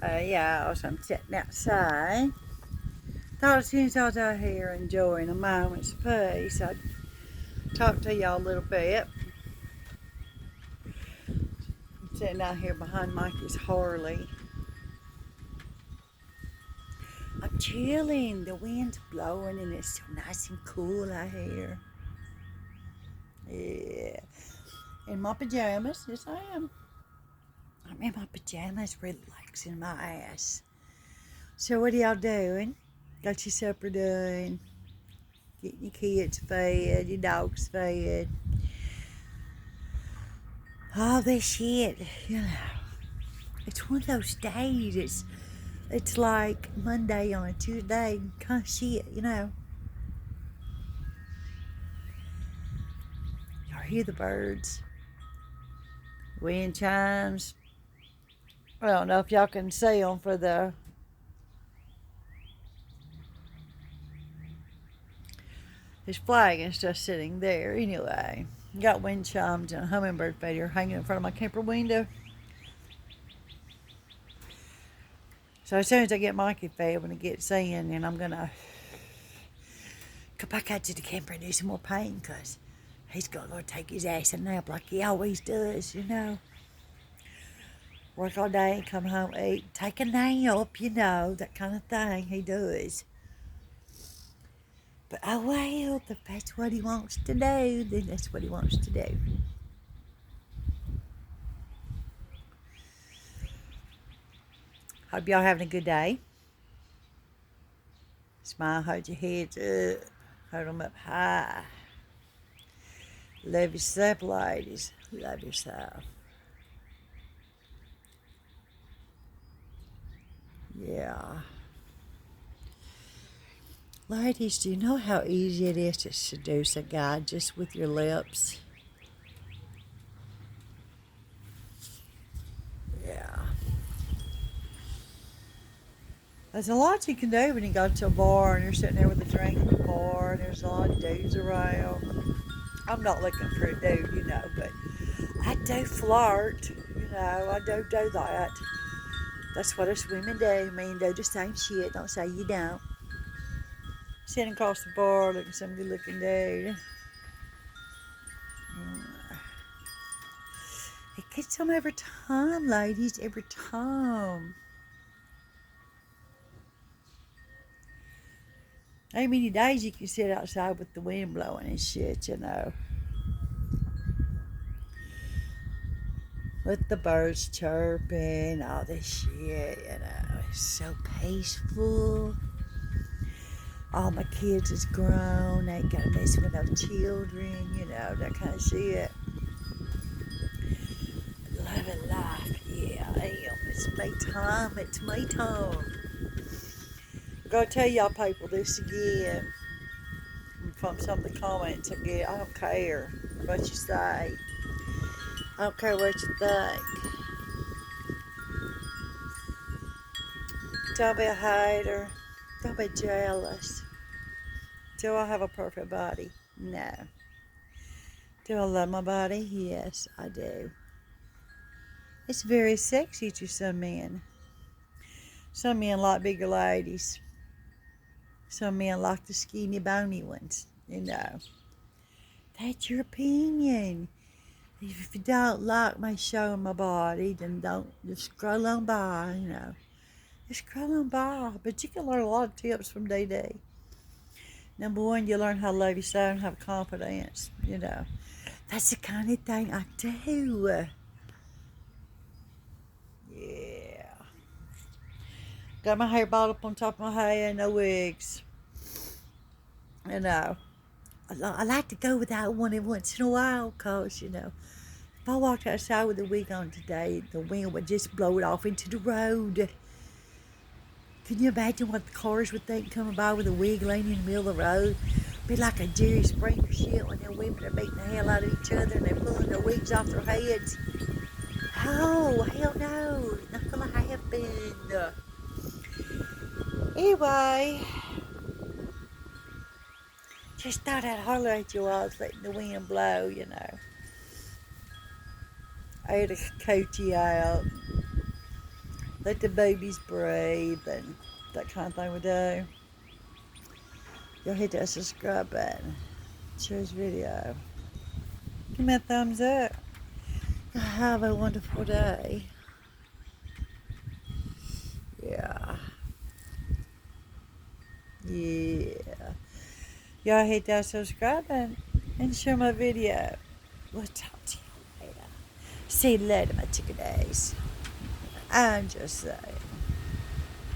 Yeah, I'm sitting outside. Thought since I was out here enjoying a moment's peace, I'd talk to y'all a little bit. I'm sitting out here behind Mikey's Harley. I'm chilling. The wind's blowing and it's so nice and cool out here. Yeah. In my pajamas. Yes, I am. I'm in my pajamas relaxing my ass. So what are y'all doing? Got your supper done? Getting your kids fed, your dogs fed. All this shit, you know. It's one of those days. It's like Monday on a Tuesday kind of shit, you know. Y'all hear the birds, wind chimes. I don't know if y'all can see them for the his flag and stuff sitting there. Anyway, got wind chimes and a hummingbird feeder hanging in front of my camper window. So as soon as I get Mikey fed, when he gets in, and I'm gonna go back out to the camper and do some more painting, cause he's gonna take his ass a nap like he always does, you know. Work all day, come home, eat, take a nap, you know, that kind of thing he does. But oh well, if that's what he wants to do, then that's what he wants to do. Hope y'all having a good day. Smile, hold your heads up, hold them up high. Love yourself, ladies. Love yourself. Yeah. Ladies, do you know how easy it is to seduce a guy just with your lips? Yeah. There's a lot you can do when you go to a bar and you're sitting there with a drink at the bar and there's a lot of dudes around. I'm not looking for a dude, you know, but I do flirt, you know, I do that. That's what us women do. Men do the same shit. Don't say you don't. Sitting across the bar looking at some good looking dude. It gets them every time, ladies, every time. How many days you can sit outside with the wind blowing and shit, you know. With the birds chirping, all this shit, you know. It's so peaceful. All my kids is grown. They ain't got to mess with no children, you know, that kind of shit. Living life, yeah, I am. It's my time. It's my time. I'm going to tell y'all people this again from some of the comments I get. I don't care what you say. I don't care what you think. Don't be a hater. Don't be jealous. Do I have a perfect body? No. Do I love my body? Yes, I do. It's very sexy to some men. Some men like bigger ladies. Some men like the skinny, bony ones. You know. That's your opinion. If you don't like me showing my body, then don't just scroll on by, you know. Just scroll on by. But you can learn a lot of tips from DD. Number one, you learn how to love yourself and have confidence, you know. That's the kind of thing I do. Yeah. Got my hair balled up on top of my head, no wigs. You know. I like to go without one every once in a while, because, you know, if I walked outside with a wig on today, the wind would just blow it off into the road. Can you imagine what the cars would think coming by with a wig laying in the middle of the road? Be like a Jerry Springer shit when their women are beating the hell out of each other and they're pulling their wigs off their heads. Oh, hell no. Not gonna happen. Anyway, just thought I'd holler at you while I was letting the wind blow, you know. I had a coochie out. let the babies breathe and that kind of thing we do. Y'all hit that subscribe button. Share this video. Give me a thumbs up. Have a wonderful day. Yeah. Yeah. Y'all hit that subscribe button and share my video. We'll talk to you later. See you later, my chicken days. I'm just saying.